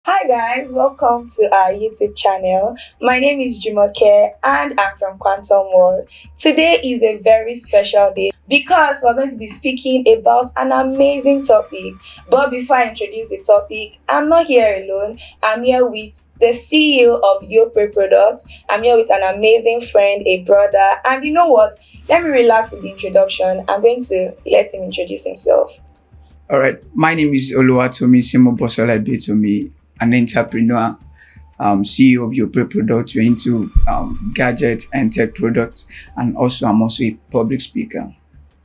Hi guys, welcome to our YouTube channel. My name is Jumoke and I'm from QuantmWorld. Today is a very special day because we're going to be speaking about an amazing topic. But before I introduce the topic, I'm not here alone. I'm here with the CEO of Yope Product. I'm here with an amazing friend, a brother, and you know what? Let me relax with the introduction. I'm going to let him introduce himself. All right. My name is Oluwatomi Simobosola Betomi, an entrepreneur, CEO of your product. We're into gadgets and tech products, and I'm also a public speaker.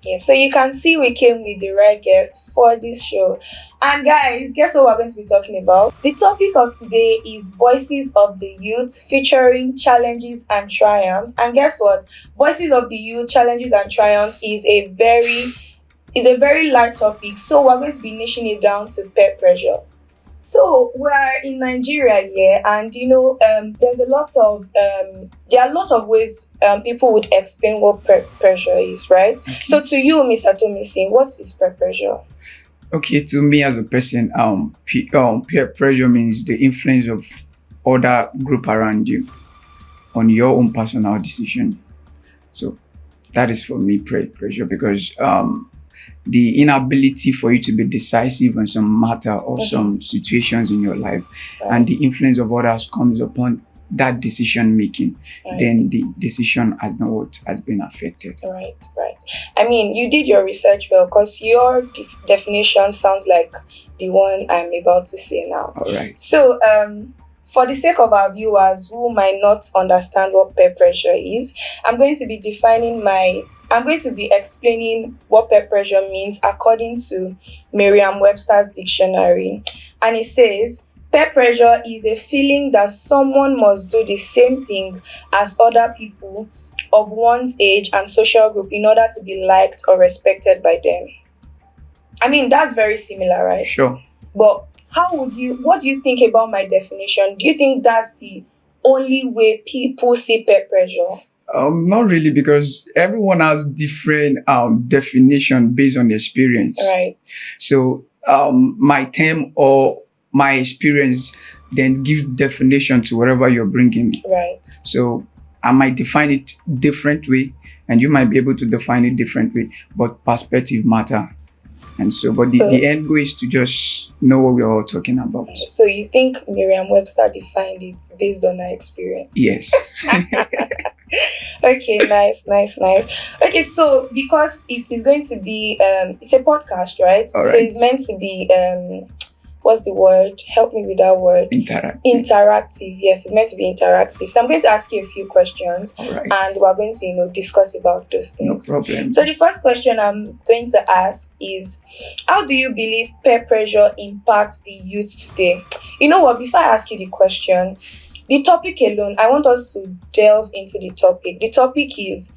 Yeah, so you can see we came with the right guest for this show. And guys, guess what we're going to be talking about? The topic of today is Voices of the Youth featuring challenges and triumphs. And guess what? Voices of the Youth, challenges and triumphs is a very light topic. So we're going to be niching it down to peer pressure. So we're in Nigeria here, and there are a lot of ways people would explain what peer pressure is, right? Okay. So to you, Mr. Tomisi, what is peer pressure? Okay, to me as a person, peer pressure means the influence of other group around you on your own personal decision. So that is for me peer pressure because the inability for you to be decisive on some matter or some situations in your life, and the influence of others comes upon that decision making, then the decision has been affected. Right. I mean, you did your research well because your definition sounds like the one I'm about to say now. All right. So, for the sake of our viewers who might not understand what peer pressure is, I'm going to be explaining what peer pressure means according to Merriam-Webster's dictionary. And it says, peer pressure is a feeling that someone must do the same thing as other people of one's age and social group in order to be liked or respected by them. I mean, that's very similar, right? Sure. But what do you think about my definition? Do you think that's the only way people see peer pressure? Not really, because everyone has different definition based on experience. Right. So my term or my experience then give definition to whatever you're bringing. Right. So I might define it different way, and you might be able to define it different way, but perspective matter. And so, but the end goal is to just know what we're all talking about. So you think Merriam-Webster defined it based on our experience? Yes. Okay, nice. Okay, so because it is going to be it's a podcast, right? All so right. it's meant to be what's the word? Help me with that word. Interactive. Yes, it's meant to be interactive. So I'm going to ask you a few questions. All right. And we're going to discuss about those things. No problem. So the first question I'm going to ask is, how do you believe peer pressure impacts the youth today? You know what, before I ask you the question, the topic alone, I want us to delve into the topic. The topic is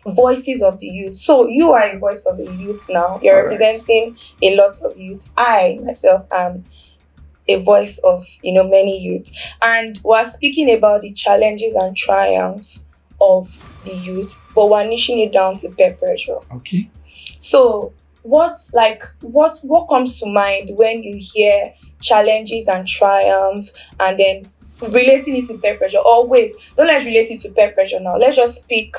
voices of the youth. So you are a voice of the youth now. You're representing a lot of youth. I myself am a voice of many youth. And we're speaking about the challenges and triumphs of the youth, but we're niching it down to peer pressure. Okay. So what comes to mind when you hear challenges and triumphs and then relating it to peer pressure? Or wait, don't let's relate it to peer pressure now. Let's just speak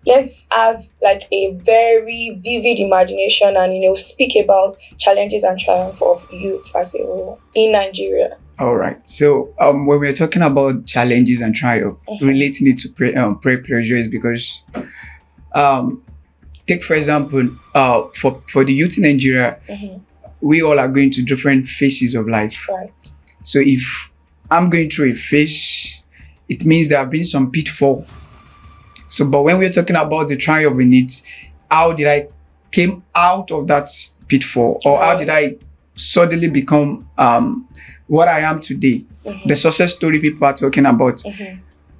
let's have a very vivid imagination and speak about challenges and triumph of youth as a whole in Nigeria. All right. So when we're talking about challenges and triumph, relating it to peer pressure is because take for example for the youth in Nigeria, we all are going to different phases of life. Right. So if I'm going through a phase, it means there have been some pitfall. So, but when we're talking about the triumph in it, how did I came out of that pitfall, or how did I suddenly become what I am today? The success story people are talking about,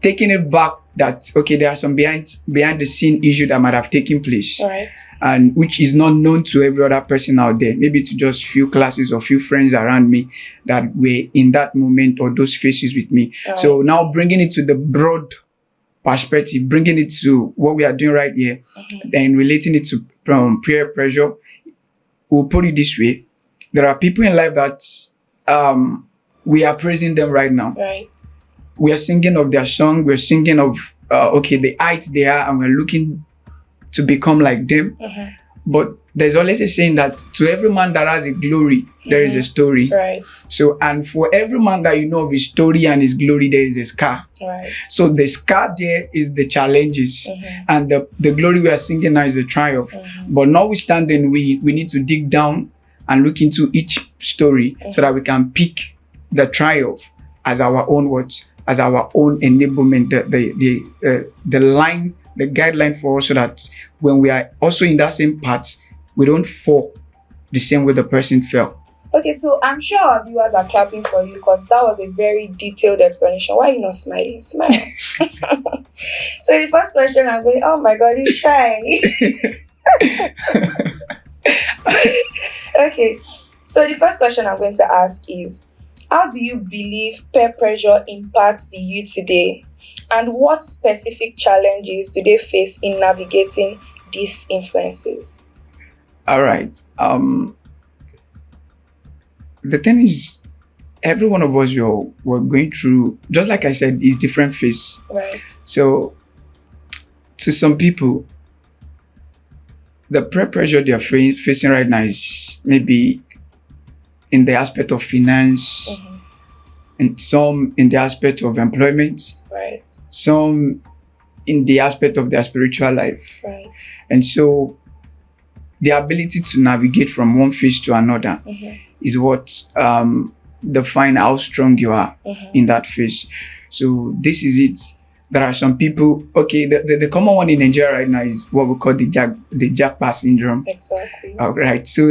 taking it back that there are some behind the scene issue that might have taken place, Right. and which is not known to every other person out there. Maybe to just few classes or few friends around me that were in that moment or those phases with me. Right. So now bringing it to the broad perspective, bringing it to what we are doing right here, and relating it to peer pressure, we'll put it this way: there are people in life that we are praising them right now. Right. We are singing of their song. We're singing of the height they are, and we're looking to become like them. But there's always a saying that to every man that has a glory, there is a story. Right. So, and for every man that you know of his story and his glory, there is a scar. Right. So the scar there is the challenges, and the glory we are singing now is the triumph. But notwithstanding, we need to dig down and look into each story so that we can pick the triumph as our own words, as our own enablement, the line, the guideline for us, so that when we are also in that same path, we don't fall the same way the person fell. Okay, so I'm sure our viewers are clapping for you because that was a very detailed explanation. Why are you not smiling? Smile. So the first question I'm going, oh my God, he's shy. Okay, so the first question I'm going to ask is, how do you believe peer pressure impacts the youth today? And what specific challenges do they face in navigating these influences? All right. The thing is, every one of us we're going through, just like I said, is different phase. Right. So to some people, the peer pressure they're facing right now is maybe in the aspect of finance, and some in the aspect of employment, Right. some in the aspect of their spiritual life. Right. And so the ability to navigate from one phase to another is what define how strong you are in that phase. So this is it. There are some people, okay, the common one in Nigeria right now is what we call the jackpot syndrome. Exactly. All right. So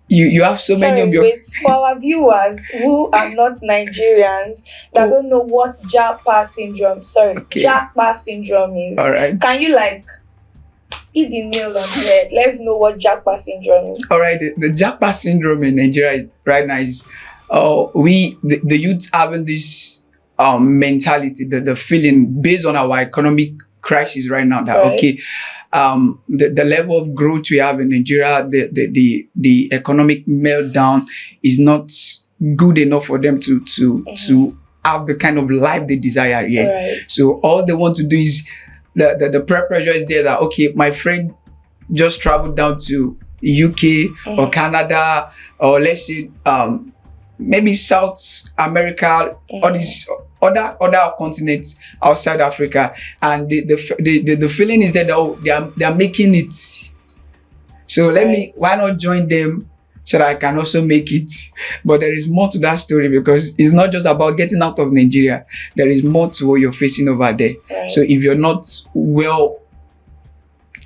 you have so many of your... Wait, for our viewers who are not Nigerians, that don't know what jackpot syndrome, jackpot syndrome is. All right. Can you hit the nail on the head? Let's know what jackpot syndrome is. All right. The jackpot syndrome in Nigeria right now is the youth having this mentality, the feeling based on our economic crisis right now that okay, the level of growth we have in Nigeria, the economic meltdown is not good enough for them to have the kind of life they desire yet. Right. So all they want to do is the peer pressure is there that okay, my friend just traveled down to UK or Canada, or let's say maybe South America, or these other continents outside Africa, and the feeling is that they are making it. So why not join them so that I can also make it? But there is more to that story, because it's not just about getting out of Nigeria. There is more to what you're facing over there. Right. So if you're not well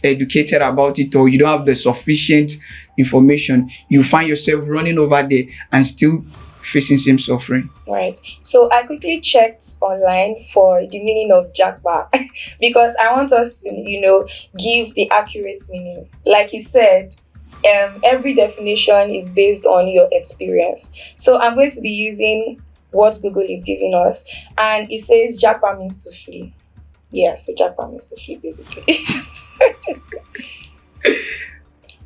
educated about it, or you don't have the sufficient information, you find yourself running over there and still facing same suffering. Right. So I quickly checked online for the meaning of jackpot because I want us to, give the accurate meaning. Like he said, every definition is based on your experience. So I'm going to be using what Google is giving us, and it says jackpot means to flee. Yeah, so jackpot means to flee basically.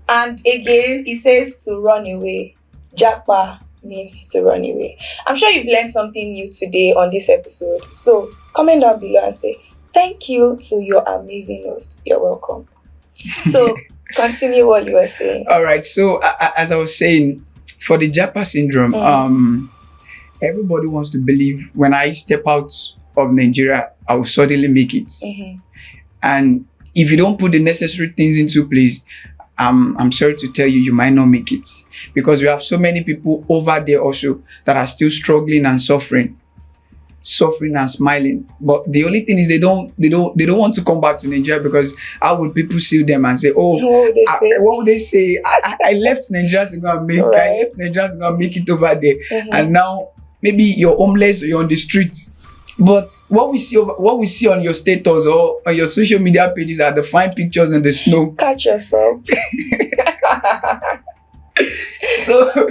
And again, it says to run away. Jackpot means to run away. I'm sure you've learned something new today on this episode. So comment down below and say thank you to your amazing host. You're welcome. So continue what you were saying. All right. So as I was saying, for the jackpot syndrome, everybody wants to believe when I step out of Nigeria, I will suddenly make it. And if you don't put the necessary things into place, I'm sorry to tell you, you might not make it, because we have so many people over there also that are still struggling and suffering and smiling. But the only thing is they don't want to come back to Nigeria, because how would people see them and say, oh, what would they say? I left Nigeria to go and make Right. I left Nigeria to go and make it over there, and now maybe you're homeless or you're on the streets. But what we see on your status or on your social media pages are the fine pictures in the snow. Catch yourself. So,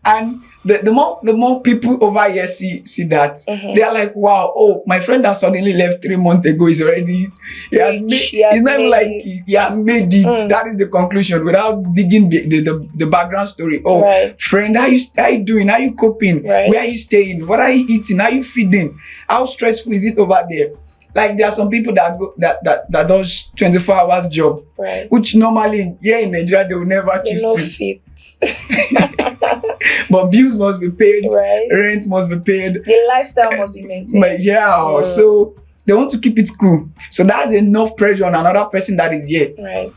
and the more people over here see that, they are like, wow, oh, my friend that suddenly left 3 months ago is already, it's not even like he has made it. That is the conclusion without digging the background story. Oh, Right. friend, how you doing? How you coping? Right. Where are you staying? What are you eating? How you feeding? How stressful is it over there? Like, there are some people that does 24 hours job, Right. which normally here in Nigeria they will never They choose no to. fit. But bills must be paid, Right. rent must be paid. The lifestyle must be maintained. But yeah, so they want to keep it cool. So that's enough pressure on another person that is here. Right.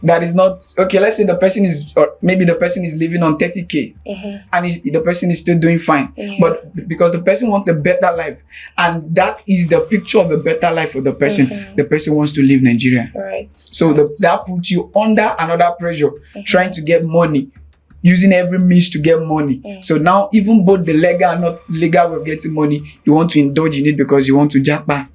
That is not okay. Let's say the person is, or maybe the person is living on 30K, and the person is still doing fine. Yeah. But because the person wants a better life, and that is the picture of a better life for the person, the person wants to leave Nigeria. Right. So that puts you under another pressure, trying to get money, using every means to get money. So now, even both the legal and not legal way of getting money, you want to indulge in it because you want to jackpot.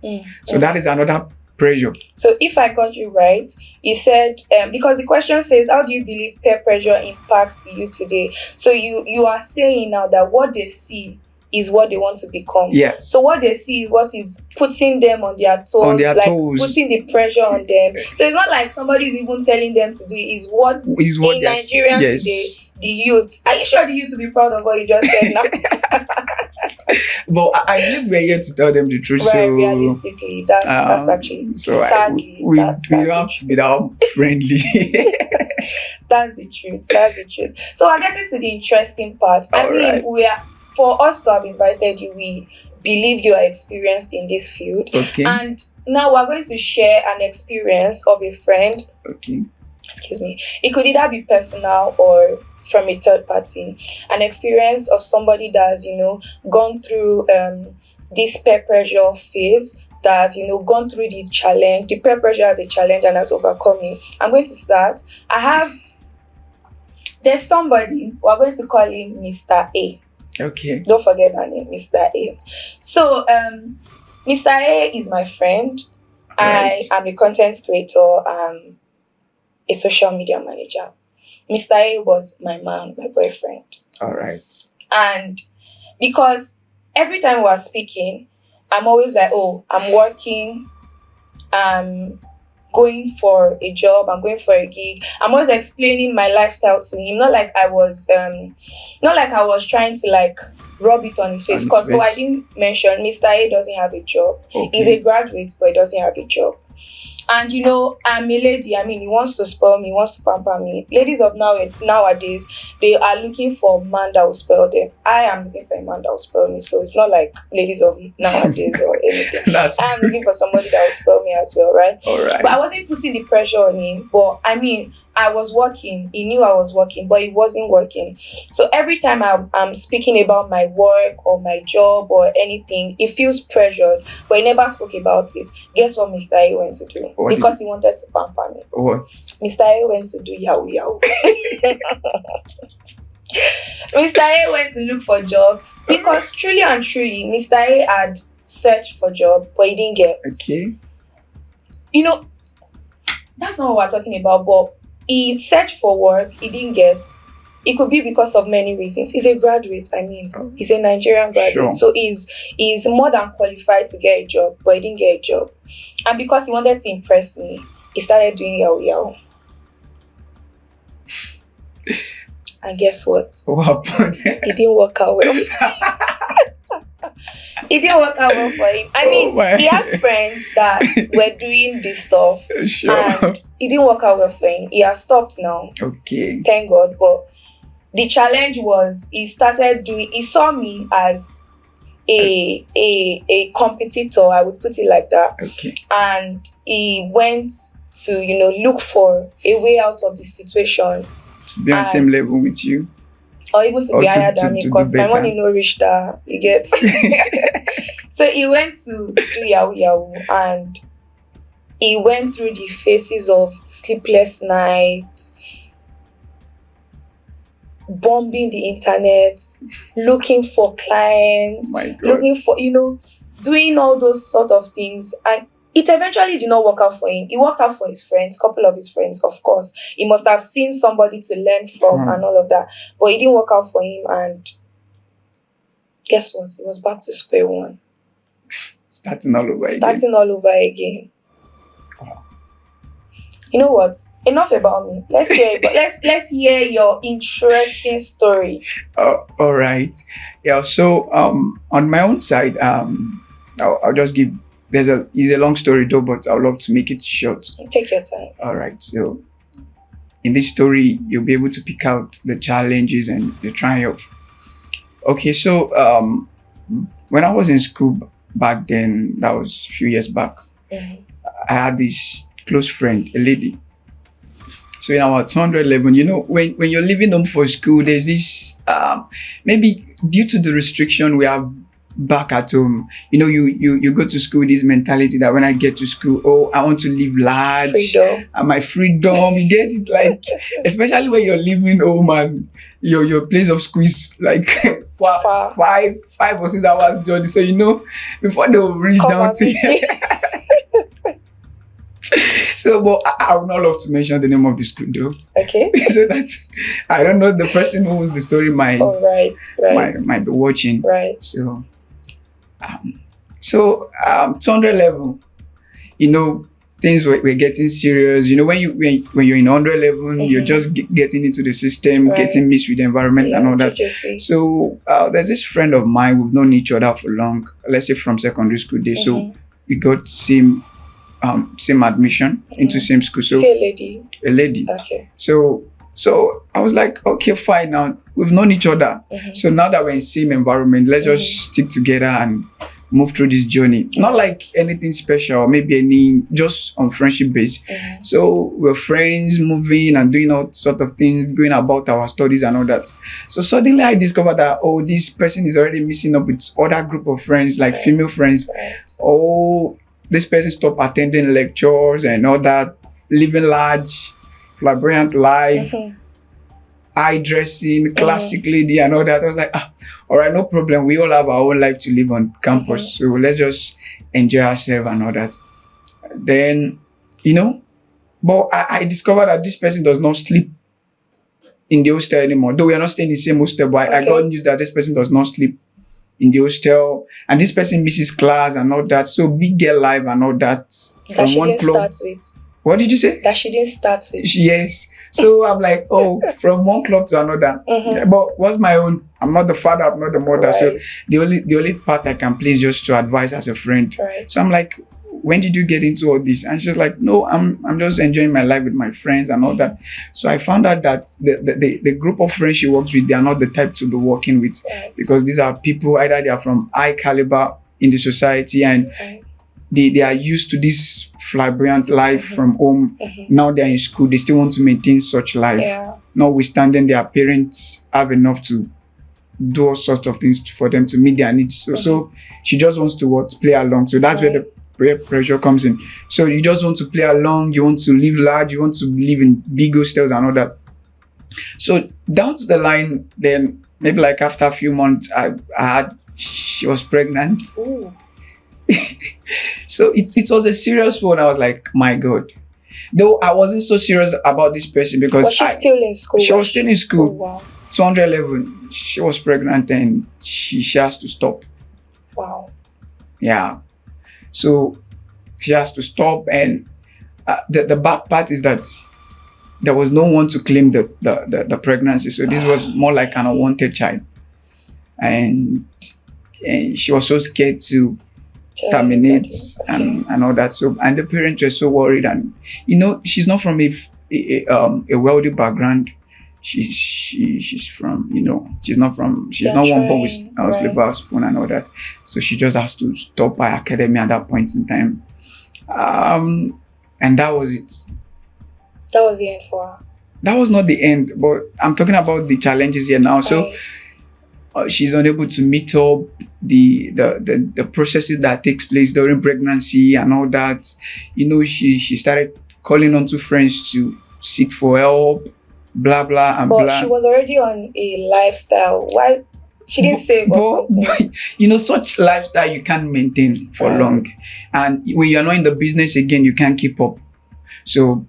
So that is another pressure. So if I got you right, you said because the question says, how do you believe peer pressure impacts the youth today? So you are saying now that what they see is what they want to become. Yes. So what they see is what is putting them on their toes, putting the pressure on them. So it's not like somebody is even telling them to do it. Is what in Nigeria today, the youth. Are you sure the youth will be proud of what you just said now? But I believe we're here to tell them the truth. Right, so realistically, that's actually sadly we that's don't have to be that friendly. That's the truth. That's the truth. So we're getting to the interesting part. We are, for us to have invited you, we believe you are experienced in this field. Okay. And now we're going to share an experience of a friend. Okay. Excuse me. It could either be personal or from a third party. An experience of somebody that has, gone through this peer pressure phase, that has, gone through the challenge, the peer pressure as a challenge and has overcome it. I'm going to start. There's somebody, we're going to call him Mr. A. Okay. Don't forget that name, Mr. A. So, Mr. A is my friend. Right. I am a content creator, a social media manager. Mr. A was my man, my boyfriend. All right. And because every time we're speaking, I'm always like, oh, I'm working, I'm going for a job, I'm going for a gig. I'm always explaining my lifestyle to him. Not like I was trying to rub it on his face. Because I didn't mention Mr. A doesn't have a job. Okay. He's a graduate, but he doesn't have a job. And I'm a lady. I mean, he wants to spoil me, he wants to pamper me. Ladies of nowadays, they are looking for a man that will spoil them. I am looking for a man that will spoil me. So it's not like ladies of nowadays or anything. I'm looking for somebody that will spoil me as well, right? All right. But I wasn't putting the pressure on him. But I mean, I was working. He knew I was working, but he wasn't working. So every time I'm speaking about my work or my job or anything, it feels pressured. But he never spoke about it. Guess what Mr. A went to do? Because he wanted to pamper me. What? Mr. A went to do yahoo yahoo. Mr. A went to look for a job because truly and truly, Mr. A had searched for a job, but he didn't get. Okay. That's not what we're talking about, but he searched for work, he didn't get. It could be because of many reasons. He's a graduate, he's a Nigerian graduate. Sure. So he's more than qualified to get a job, but he didn't get a job. And because he wanted to impress me, he started doing yahoo yahoo. And guess what? What happened? It didn't work out well. It didn't work out well for him. I mean, he had friends that were doing this stuff. Sure. And it didn't work out well for him. He has stopped now. Okay. Thank God. But the challenge was he saw me as a competitor, I would put it like that. Okay. And he went to, look for a way out of the situation. To be on the same level with you. Or even to be higher than me, because my money no reach that, you get. So he went to do yahoo yahoo, and he went through the phases of sleepless nights, bombing the internet, looking for clients, looking for, doing all those sort of things. And It eventually did not work out for him. It worked out for his friends, couple of his friends, of course. He must have seen somebody to learn from and all of that. But it didn't work out for him, and guess what? It was back to square one. Starting all over again. Starting all over again. Wow. You know what? Enough about me. Let's hear your interesting story. All right. Yeah. So on my own side, I'll just give. It's a long story though, but I'd love to make it short. Take your time. All right. So in this story, you'll be able to pick out the challenges and the triumph. Okay. So when I was in school back then, that was a few years back, I had this close friend, a lady. So in our 200 level, you know, when you're leaving home for school, there's this maybe due to the restriction we have back at home, you know, you go to school with this mentality that when I get to school, oh, I want to live large, Freedom. and my freedom, you get it, like, especially when you're leaving home and your place of school is like Far. 5 or 6 hours journey. So you know, before they will reach Come down and to meet me. So, but I would not love to mention the name of the school though. Okay. So that I don't know, the person who was the story might All right. might be watching. Right. So 200 level, you know, things were getting serious. You know, when you're in 100 level, you're just getting into the system, Right. getting mixed with the environment and all that. JJC. So there's this friend of mine, we've known each other for long, let's say from secondary school days. So we got same admission into same school. So Say lady. a lady. Okay. So I was like, okay, fine. Now we've known each other. So now that we're in same environment, let's just stick together and move through this journey. Not like anything special, maybe just on friendship base. So we're friends, moving and doing all sort of things, going about our studies and all that. So suddenly I discovered that, oh, this person is already mixing up with other group of friends, like female friends. Right. Oh, this person stopped attending lectures and all that, living large, flamboyant life, eye dressing, classic lady and all that. I was like, all right, no problem. We all have our own life to live on campus. So let's just enjoy ourselves and all that. Then, you know, but I discovered that this person does not sleep in the hostel anymore. Though we are not staying in the same hostel, but I got news that this person does not sleep in the hostel, and this person misses class and all that. So big girl life and all that. That she didn't start with. What did you say? That she didn't start with. Yes. So I'm like, oh, from one club to another. But what's my own? I'm not the father, I'm not the mother. Right. So the only part I can play is just to advise as a friend. Right. So I'm like, when did you get into all this? And she's like, no, I'm just enjoying my life with my friends and all that. So I found out that the group of friends she works with, they are not the type to be working with, because these are people, either they are from high caliber in the society and they are used to this flamboyant life from home. Now they're in school, they still want to maintain such life. Notwithstanding their parents have enough to do all sorts of things for them to meet their needs. So she just wants to play along. So that's where the peer pressure comes in. So you just want to play along, you want to live large, you want to live in big hostels and all that. So down to the line, then maybe like after a few months, she was pregnant. Ooh. So it was a serious one. I was like, my God. Though I wasn't so serious about this person because Was she still in school? She was still in school. Oh, wow. 211. She was pregnant and she has to stop. Wow. Yeah. So she has to stop, and the bad part is that there was no one to claim the pregnancy. So this was more like an unwanted child, and she was so scared to terminate and all that. So, and the parents were so worried, and you know, she's not from a wealthy background. She's from, you know, she's not one born with silver spoon and all that. So she just has to stop by academy at that point in time. And that was it. That was the end for her. That was not the end, but I'm talking about the challenges here now. So she's unable to meet up the processes that takes place during pregnancy and all that. You know, she started calling on to friends to seek for help, blah blah and but blah. she was already on a lifestyle. Why She didn't save or something. Such lifestyle you can't maintain for Right. long. And when you're not in the business again, you can't keep up. So,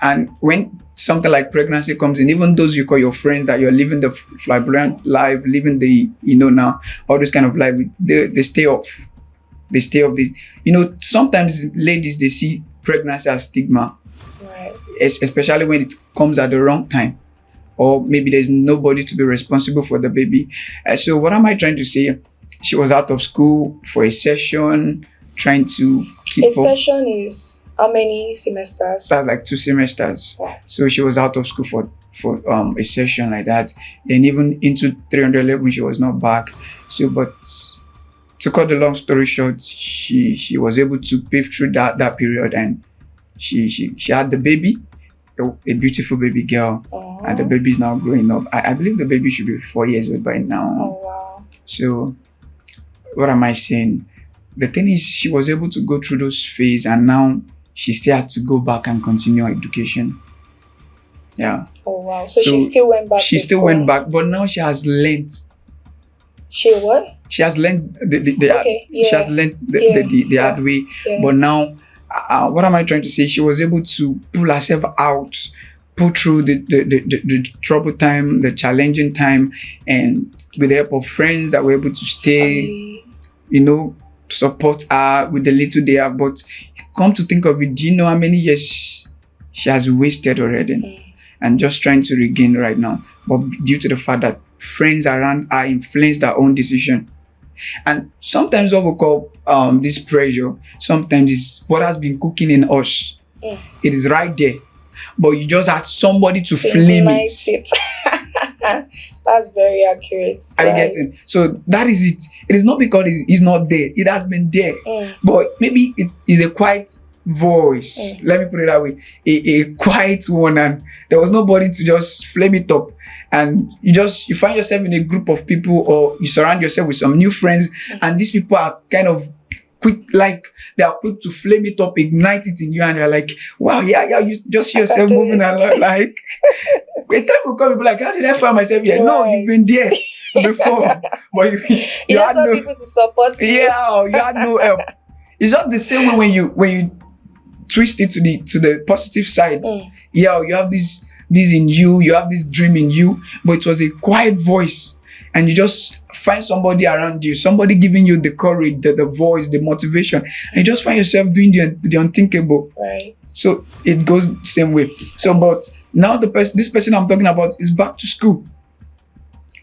and when something like pregnancy comes in, even those you call your friends that you're living the flamboyant life, living the, now, all this kind of life, they stay off. They stay off this. Sometimes ladies, they see pregnancy as stigma, Right. especially when it comes at the wrong time. Or maybe there's nobody to be responsible for the baby. So what am I trying to say? She was out of school for a session, trying to keep A up. session is how many semesters? That's like 2 semesters. Wow. So she was out of school for a session like that. Then even into 311, she was not back. So, but to cut the long story short, she was able to pave through that period, and she had the baby, a beautiful baby girl. Oh. And the baby is now growing up. I believe the baby should be 4 years old by now. Oh wow. So, what am I saying? The thing is, she was able to go through those phases, and now she still had to go back and continue her education. Yeah. Oh wow. So she still went back. She to still school. went back, but now she has learned. She what? She has learned Okay, she has learned the hard way. Yeah. But now, what am I trying to say? She was able to pull herself out, pull through the trouble time, the challenging time, and with the help of friends that were able to stay, Family. support her with the little they have. But come to think of it, do you know how many years she has wasted already? And just trying to regain right now. But due to the fact that friends around her influenced her own decision. And sometimes what we call this pressure, sometimes it's what has been cooking in us. It is right there. But you just had somebody to flame it. That's very accurate. Are you getting? So that is it. It is not because it's not there. It has been there. But maybe it is a quiet voice. Let me put it that way. A quiet one, and there was nobody to just flame it up. And you find yourself in a group of people, or you surround yourself with some new friends, and these people are kind of quick, like they are quick to flame it up, ignite it in you, and you're like, wow, yeah, you just see yourself moving along, like when time will come, you'll be like, how did I find myself here? Right. No, you've been there before, but you had no people to support you. Yeah, you had no help. It's not the same way when you twist it to the positive side. Yeah, you have this in you have this dream in you, but it was a quiet voice, and you just find somebody around you, somebody giving you the courage, the voice, the motivation, and you just find yourself doing the unthinkable. Right. So it goes the same way. So, but now this person I'm talking about is back to school,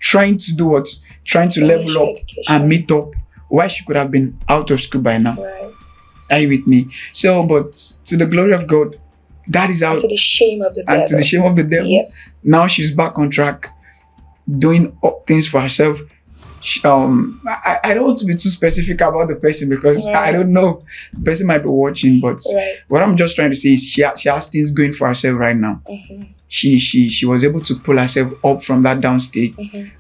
trying to do what? Trying to level up and meet up, why she could have been out of school by now. Right. Are you with me? So, but to the glory of God, that is how. To the shame of the devil. And to the shame of the devil. Yes. Now she's back on track, doing things for herself. I don't want to be too specific about the person because I don't know. The person might be watching, but what I'm just trying to say is she has things going for herself right now. She was able to pull herself up from that down state,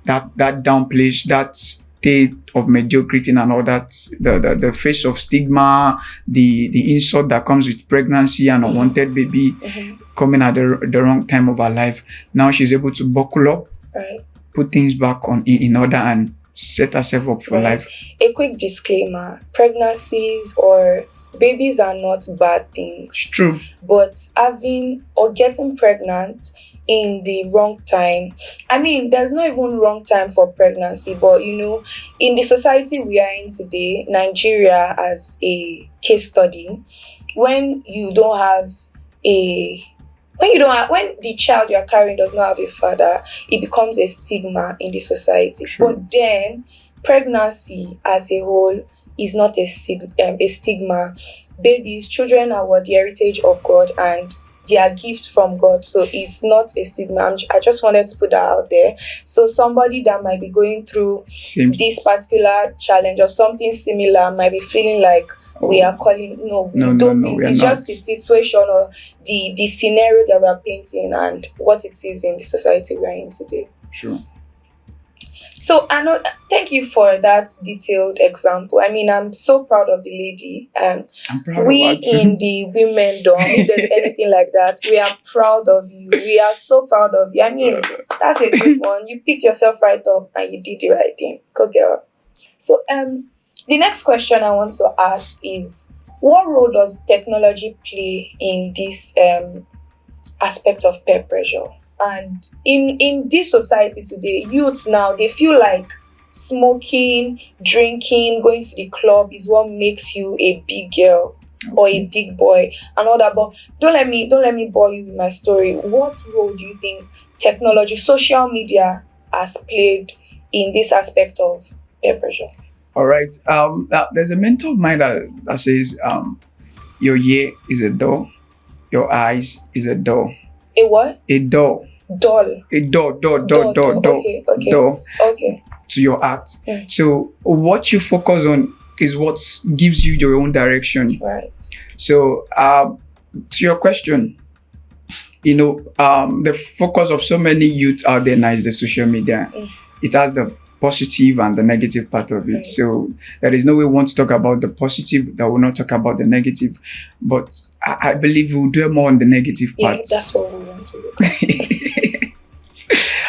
that down place, that state of mediocrity and all that, the face of stigma, the insult that comes with pregnancy and unwanted baby coming at the wrong time of her life. Now she's able to buckle up, put things back in order, and set herself up for life. A quick disclaimer: pregnancies or babies are not bad things. It's true. But having or getting pregnant in the wrong time, I mean, there's not even wrong time for pregnancy, but in the society we are in today, Nigeria as a case study, when the child you are carrying does not have a father, it becomes a stigma in the society. Sure. But then pregnancy as a whole is not a stigma. Babies, children are the heritage of God, and they are gifts from God. So it's not a stigma. I just wanted to put that out there. So somebody that might be going through this particular challenge or something similar might be feeling like we are calling. No, it's just the situation or the scenario that we are painting and what it is in the society we are in today. Sure. So I know. Thank you for that detailed example. I mean, I'm so proud of the lady. I'm proud of her We in too. the women dorm, if there's anything like that, we are proud of you. We are so proud of you. I mean, that's a good one. You picked yourself right up and you did the right thing. Go girl. So the next question I want to ask is, what role does technology play in this aspect of peer pressure? And in this society today, youths now, they feel like smoking, drinking, going to the club is what makes you a big girl or a big boy and all that. But don't let me bore you with my story. What role do you think technology, social media has played in this aspect of peer pressure? All right. There's a mentor of mine that says, your ear is a door, your eyes is a door. A what? A door. Doll. A door, Door. Okay, okay. door Okay. to your heart. Mm. So what you focus on is what gives you your own direction. Right. So to your question, the focus of so many youth out there now is the social media. Mm. It has the positive and the negative part of it. Right. So there is no way we want to talk about the positive that will not talk about the negative. But I believe we'll do more on the negative Yeah, parts. that's what we want to look at.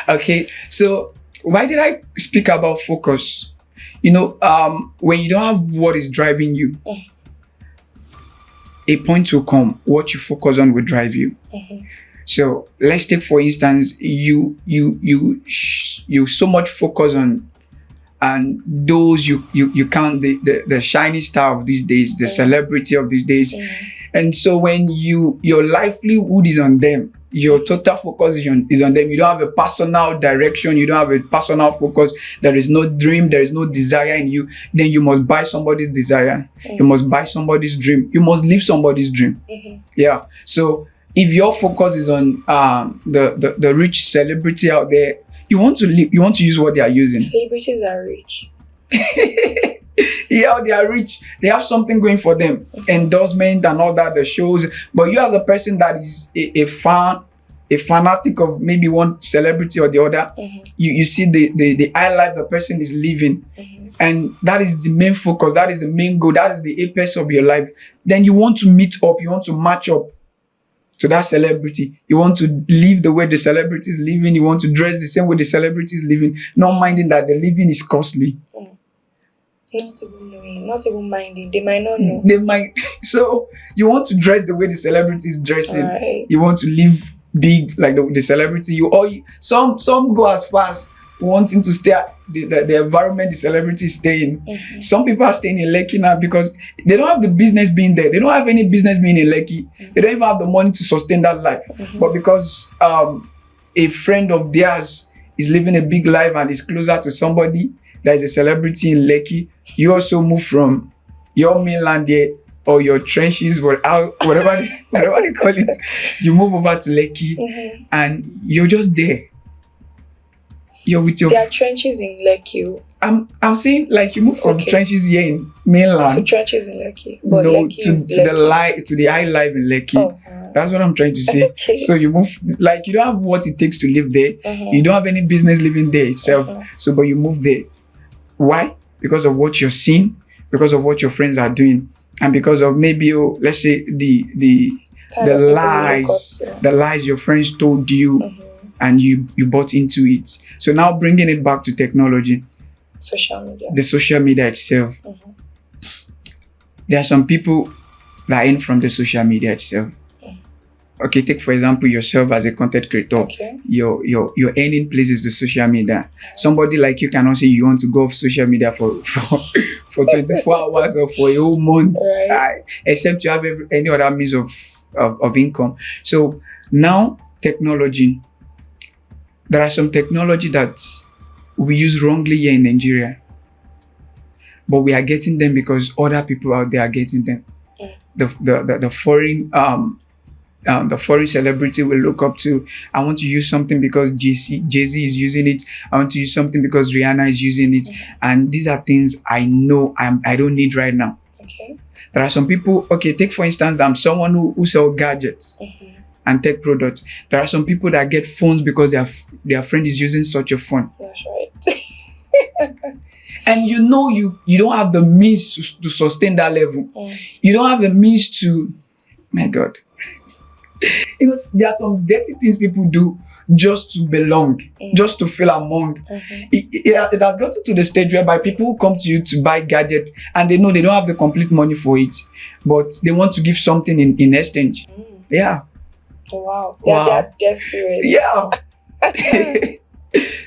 Okay, so why did I speak about focus? When you don't have what is driving you, Mm. a point will come. What you focus on will drive you. Mhm. So let's take for instance, you so much focus on, and those you count the shiny star of these days, the celebrity of these days, Mm. and so when your livelihood is on them, your total focus is on them. You don't have a personal direction. You don't have a personal focus. There is no dream. There is no desire in you. Then you must buy somebody's desire. Mm. You must buy somebody's dream. You must live somebody's dream. Mhm. Yeah. So if your focus is on the rich celebrity out there, you want to live. You want to use what they are using. Celebrities are rich. Yeah, they are rich. They have something going for them, endorsement and all that, the shows. But you, as a person that is a fanatic of maybe one celebrity or the other, Mhm. you see the high life the person is living, Mhm. and that is the main focus. That is the main goal. That is the apex of your life. Then you want to meet up. You want to match up to that celebrity. You want to live the way the celebrity is living. You want to dress the same way the celebrity is living, not minding that the living is costly. Not even knowing, not even minding. They might not know. They might. So you want to dress the way the celebrity is dressing. Right. You want to live big like the celebrity. Some go as far as wanting to stay at the environment the celebrity is staying. Mhm. Some people are staying in Lekki now because they don't have the business being there. They don't have any business being in Lekki. They don't even have the money to sustain that life. But because a friend of theirs is living a big life and is closer to somebody that is a celebrity in Lekki, you also move from your mainland there or your trenches, whatever they call it. You move over to Lekki, Mhm. and you're just there. You're with your. There are trenches in Lekki. I'm saying, like, you move from Okay. trenches here in mainland. To trenches in Lekki. But No, Lekki to is the high life in Lekki. Oh, That's what I'm trying to say. Okay. So you move, like, you don't have what it takes to live there. Mhm. You don't have any business living there itself. Mhm. So, but you move there. Why? Because of what you're seeing, because of what your friends are doing, and because of maybe, let's say the Kind of people you look lies, up to. the lies your friends told you, Mhm. and you bought into it. So now bringing it back to technology, Social media. the social media itself. Mhm. There are some people that earn from the social media itself. Okay, take for example yourself as a content creator. Okay. Your earning places the social media. Somebody like you cannot say you want to go off social media for 24 hours or for a whole month, Right. except you have any other means of income. So now technology, there are some technology that we use wrongly here in Nigeria, but we are getting them because other people out there are getting them. The foreign the foreign celebrity will look up to. I want to use something because Jay-Z is using it. I want to use something because Rihanna is using it. And these are things I know I don't need right now. Okay. There are some people, okay, take for instance, I'm someone who sells gadgets and tech products. There are some people that get phones because their friend is using such a phone. That's right. And you don't have the means to sustain that level. You don't have the means to, my God. There are some dirty things people do just to belong, just to feel among. It has gotten to the stage whereby people who come to you to buy gadgets and they know they don't have the complete money for it, but they want to give something in exchange. Yeah. Wow. They are desperate. Yeah.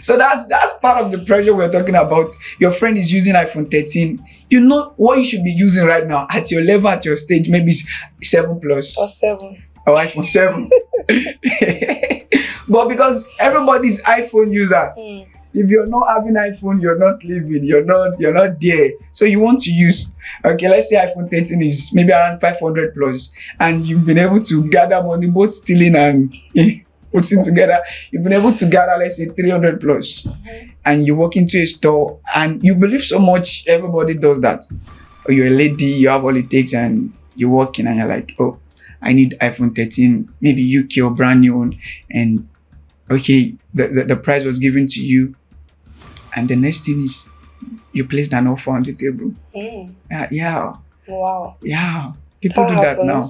So that's part of the pressure we're talking about. Your friend is using iPhone 13. You know what you should be using right now at your level, at your stage, maybe 7 Plus. Or 7. Or iPhone 7. But because everybody's iPhone user, if you're not having iPhone, you're not living, you're not there. So you want to use, okay, let's say iPhone 13 is maybe around 500 plus, and you've been able to gather money, both stealing and putting together. You've been able to gather, let's say 300 plus, and you walk into a store and you believe so much everybody does that. Or you're a lady, you have all it takes, and you walk in and you're like, oh, I need iPhone 13, maybe UK or brand new one, and okay, the price was given to you, and the next thing is you placed an offer on the table. Yeah. Wow. Yeah. People do that now.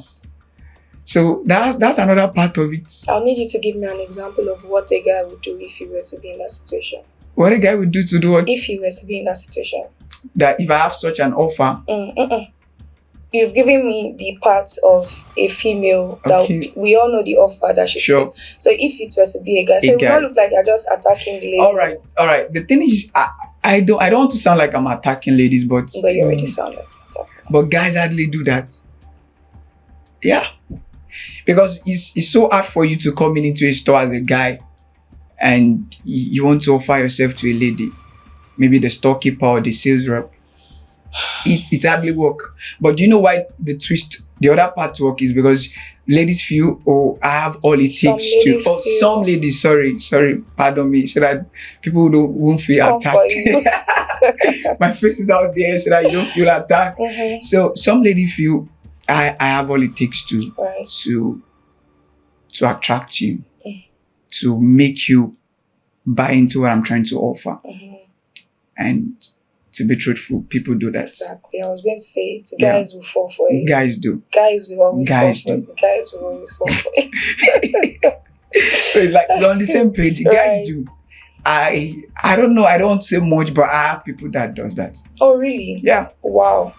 So that's another part of it. I'll need you to give me an example of what a guy would do if he were to be in that situation. What a guy would do to do what? If he were to be in that situation. That if I have such an offer. You've given me the part of a female that we all know the offer that she sure. Takes. So if it were to be a guy, so it would not look like you're just attacking the ladies. All right. The thing is, I don't want to sound like I'm attacking ladies, but you already sound like you're attacking. But guys hardly do that. Yeah, because it's so hard for you to come into a store as a guy, and you want to offer yourself to a lady, maybe the storekeeper or the sales rep. It hardly work. But do you know why the other part work is because ladies feel, oh, I have all it takes to. Some ladies, sorry, pardon me, so that people won't feel attacked. My face is out there so that you don't feel attacked. So some ladies feel, I have all it takes to attract you, to make you buy into what I'm trying to offer. And to be truthful, people do that. Exactly. I was going to say it. Guys will fall for it. Guys do. Guys will always fall for it. Guys will always fall for it. So it's like we're on the same page. Guys do. I don't know. I don't want to say much, but I have people that does that. Oh, really? Yeah. Wow.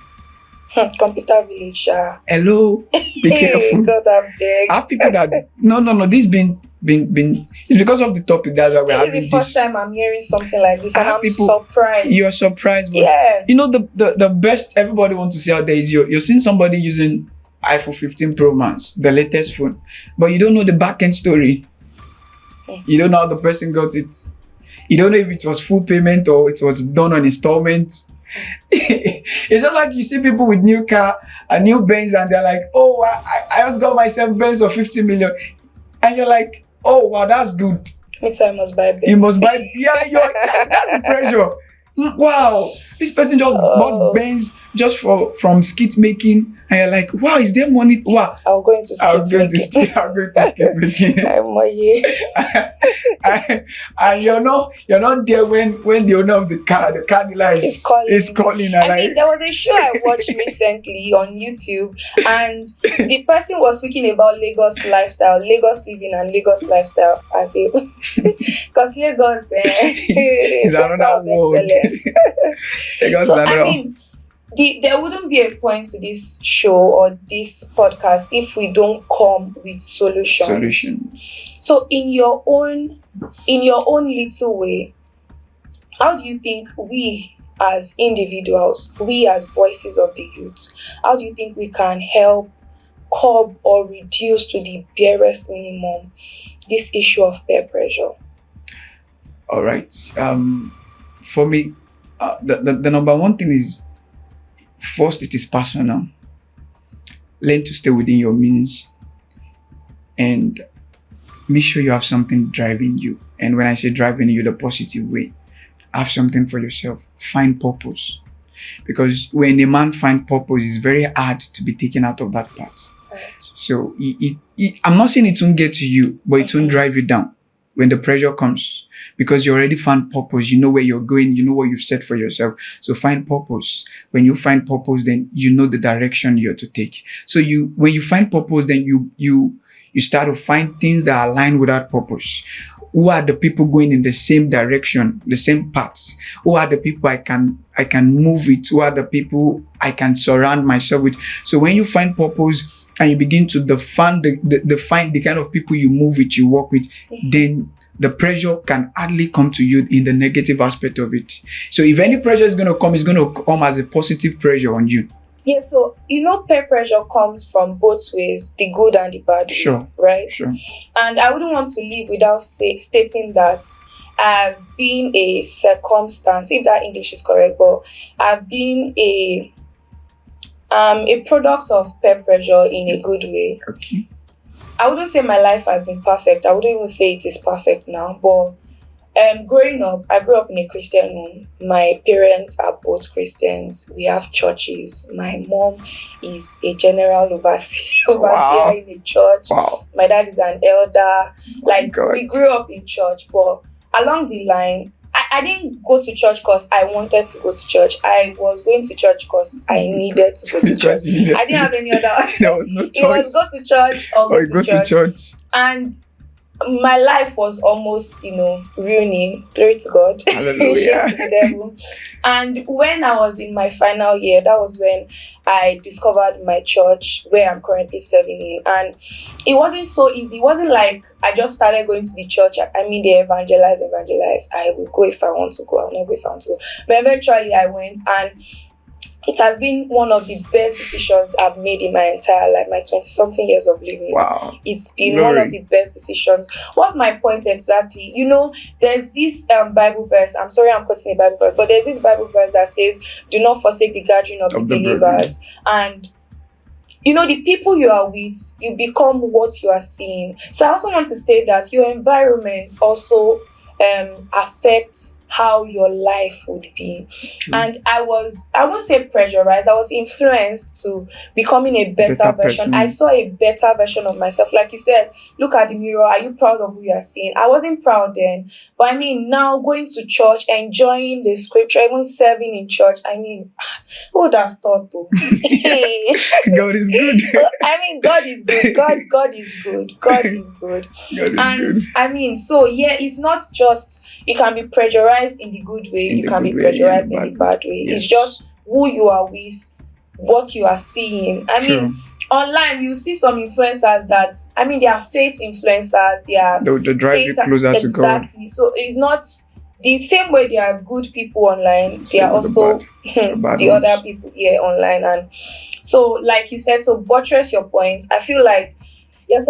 Computer village. Hello. Be careful. God, I'm big. I have people that no. This been it's because of the topic that's why we're having this. This is the first time I'm hearing something like this, and I'm surprised. You're surprised, but yes. You know the best everybody wants to see out there is you're seeing somebody using iPhone 15 Pro Max, the latest phone, but you don't know the back end story. You don't know how the person got it. You don't know if it was full payment or it was done on installment. It's just like you see people with new car, a new Benz, and they're like, oh, I just got myself Benz of 50 million, and you're like, oh wow, that's good. Me too, I must buy Benz. You must buy. Yeah, that's the pressure. Wow, this person just bought Benz just from skit making, and you're like, wow, is there money? Wow, I'll go into skit making. I'll go into skit making. And you're not there when the owner of the car dealer is calling. I mean, there was a show I watched recently on YouTube, and the person was speaking about Lagos lifestyle, Lagos living, and Lagos lifestyle. I say, because Lagos is another world. So I mean, there wouldn't be a point to this show or this podcast if we don't come with solutions. So in your own little way, how do you think we as individuals, we as voices of the youth, how do you think we can help curb or reduce to the barest minimum this issue of peer pressure? All right. For me, the number one thing is, first, it is personal. Learn to stay within your means and make sure you have something driving you. And when I say driving you, the positive way, have something for yourself. Find purpose. Because when a man finds purpose, it's very hard to be taken out of that path. Right. So I'm not saying it won't get to you, but it won't drive you down. when the pressure comes, because you already found purpose. You know where you're going. You know what you've set for yourself. So find purpose. When you find purpose, then you know the direction you're to take. So when you find purpose, then you start to find things that align with that purpose. Who are the people going in the same direction, the same paths? Who are the people I can move with? Who are the people I can surround myself with? So when you find purpose and you begin to define the kind of people you move with, you work with, then the pressure can hardly come to you in the negative aspect of it. So if any pressure is going to come, it's going to come as a positive pressure on you. Yeah, so peer pressure comes from both ways, the good and the bad way, Sure. right? Sure. And I wouldn't want to leave without stating that I've been a circumstance, if that English is correct, but I've been a product of peer pressure in a good way. Okay. I wouldn't say my life has been perfect. I wouldn't even say it is perfect now, but growing up, I grew up in a Christian home. My parents are both Christians. We have churches. My mom is a general overseer Wow. in a church. Wow. My dad is an elder. Like, God. we grew up in church, but along the line, I didn't go to church because I wanted to go to church. I was going to church because I needed to go to church. I didn't have any other. There was no choice. It was go to church or go to church. And my life was almost, ruining. Glory to God. Hallelujah. Shame to the devil. And when I was in my final year, that was when I discovered my church where I'm currently serving in. And it wasn't so easy. It wasn't like I just started going to the church. I mean, they evangelize. I will go if I want to go. I will not go if I want to go. But eventually I went, and it has been one of the best decisions I've made in my entire life, my 20-something years of living. Wow. It's been Glory. one of the best decisions. What's my point exactly? There's this Bible verse. I'm sorry I'm quoting a Bible verse, but there's this Bible verse that says, do not forsake the gathering of the believers. And the people you are with, you become what you are seeing. So I also want to state that your environment also affects how your life would be. And I won't say pressurized, I was influenced to becoming a better version. I saw a better version of myself. Like you said, look at the mirror. Are you proud of who you are seeing? I wasn't proud then, but I mean, now going to church, enjoying the scripture, even serving in church, I mean, who would have thought though? God is good. I mean, God is good. God is good. God is good. Good. I mean, so yeah, it's not just, you can be pressurized in the good way, you can be pressurized in the bad way. Yes. It's just who you are with, what you are seeing. I mean, online you see some influencers that, I mean, they are faith influencers. They are they drive you closer to God. Exactly. So it's not the same way there are good people online, there are also the other people here online. And so, like you said, so buttress your point, I feel like your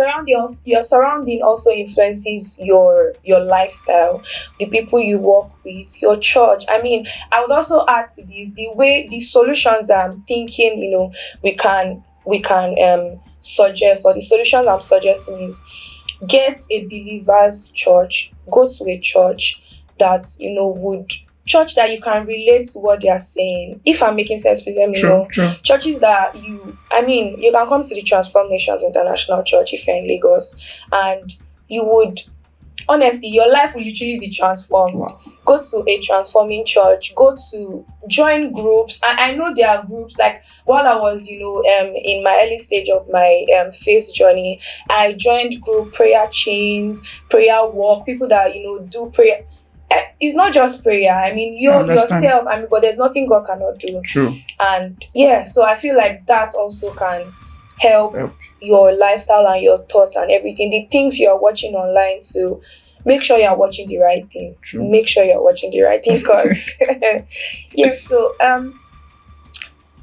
surrounding also influences your lifestyle, the people you work with, your church. I mean, I would also add to this the solutions that I'm thinking, we can suggest, or the solutions I'm suggesting is get a believer's church, go to a church that church that you can relate to what they are saying. If I'm making sense, please let me know. Churches that you can come to the Transform Nations International Church if you're in Lagos, and you would, honestly, your life will literally be transformed. Wow. Go to a transforming church, join groups. I know there are groups, like while I was, in my early stage of my faith journey, I joined group prayer chains, prayer walk, people that, do prayer. It's not just prayer. I mean, yourself. I mean, but there's nothing God cannot do. True. And yeah, so I feel like that also can help your lifestyle and your thoughts and everything. The things you are watching online, to make sure you are watching the right thing. True. Make sure you are watching the right thing, because yeah. So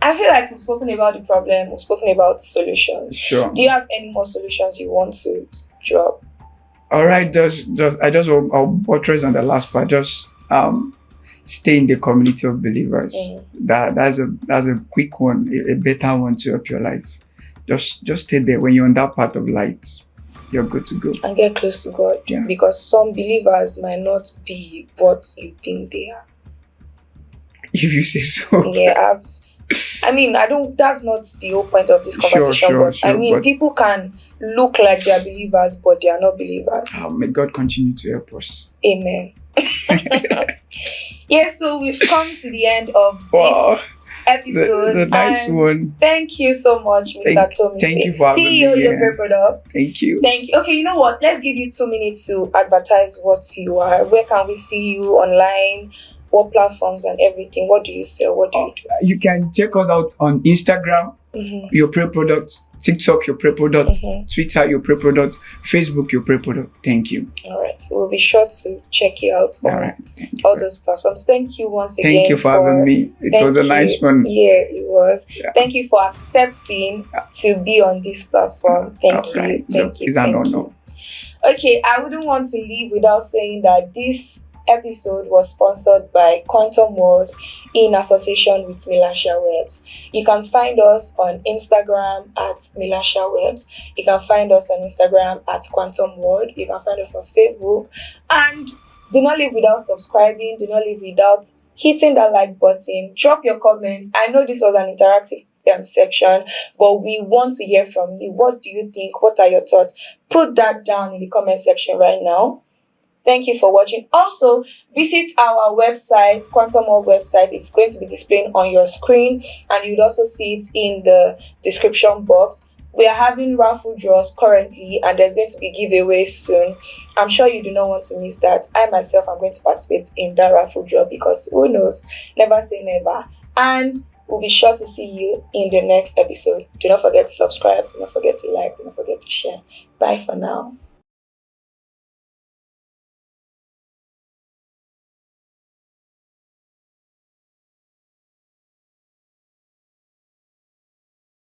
I feel like we've spoken about the problem. We've spoken about solutions. Sure. Do you have any more solutions you want to drop? All right, I'll buttress on the last part. Just stay in the community of believers. That's a quick one, a better one to help your life. Just stay there. When you're on that path of light, you're good to go. And get close to God. Yeah. Because some believers might not be what you think they are. If you say so. Yeah, I mean, I don't. That's not the whole point of this conversation. But I mean, But people can look like they are believers, but they are not believers. may God continue to help us. Amen. Yes, so we've come to the end of Wow. this episode. It's a nice and one. Thank you so much, Mr. Tommy. Thank you for having me. CEO Yeah. Your Product. Thank you. Thank you. Okay, you know what? Let's give you 2 minutes to advertise what you are. Where can we see you online? What platforms and everything? What do you sell? What do you do? You can check us out on Instagram, Your Pre-Product, TikTok, Your Pre-Product, Twitter, Your Pre-Product, Facebook, Your Pre-Product. Thank you. All right. We'll be sure to check you out on all those platforms. Thank you once again. Thank you for having me. It was a nice one. Yeah, it was. Yeah. Thank you for accepting to be on this platform. Thank you. Right. Thank you. It's an Thank honor. you. Okay, I wouldn't want to leave without saying that this episode was sponsored by QuantmWorld in association with Milansha Webs. You can find us on Instagram at Milansha Webs. You can find us on Instagram at QuantmWorld. You can find us on Facebook. And do not leave without subscribing. Do not leave without hitting that like button. Drop your comments. I know this was an interactive section, but we want to hear from you. What do you think? What are your thoughts? Put that down in the comment section right now. Thank you for watching. Also, visit our website, QuantmWorld website. It's going to be displaying on your screen, and you'd also see it in the description box. We are having raffle draws currently, and there's going to be giveaways soon. I'm sure you do not want to miss that. I myself am going to participate in that raffle draw because who knows? Never say never. And we'll be sure to see you in the next episode. Do not forget to subscribe. Do not forget to like. Do not forget to share. Bye for now.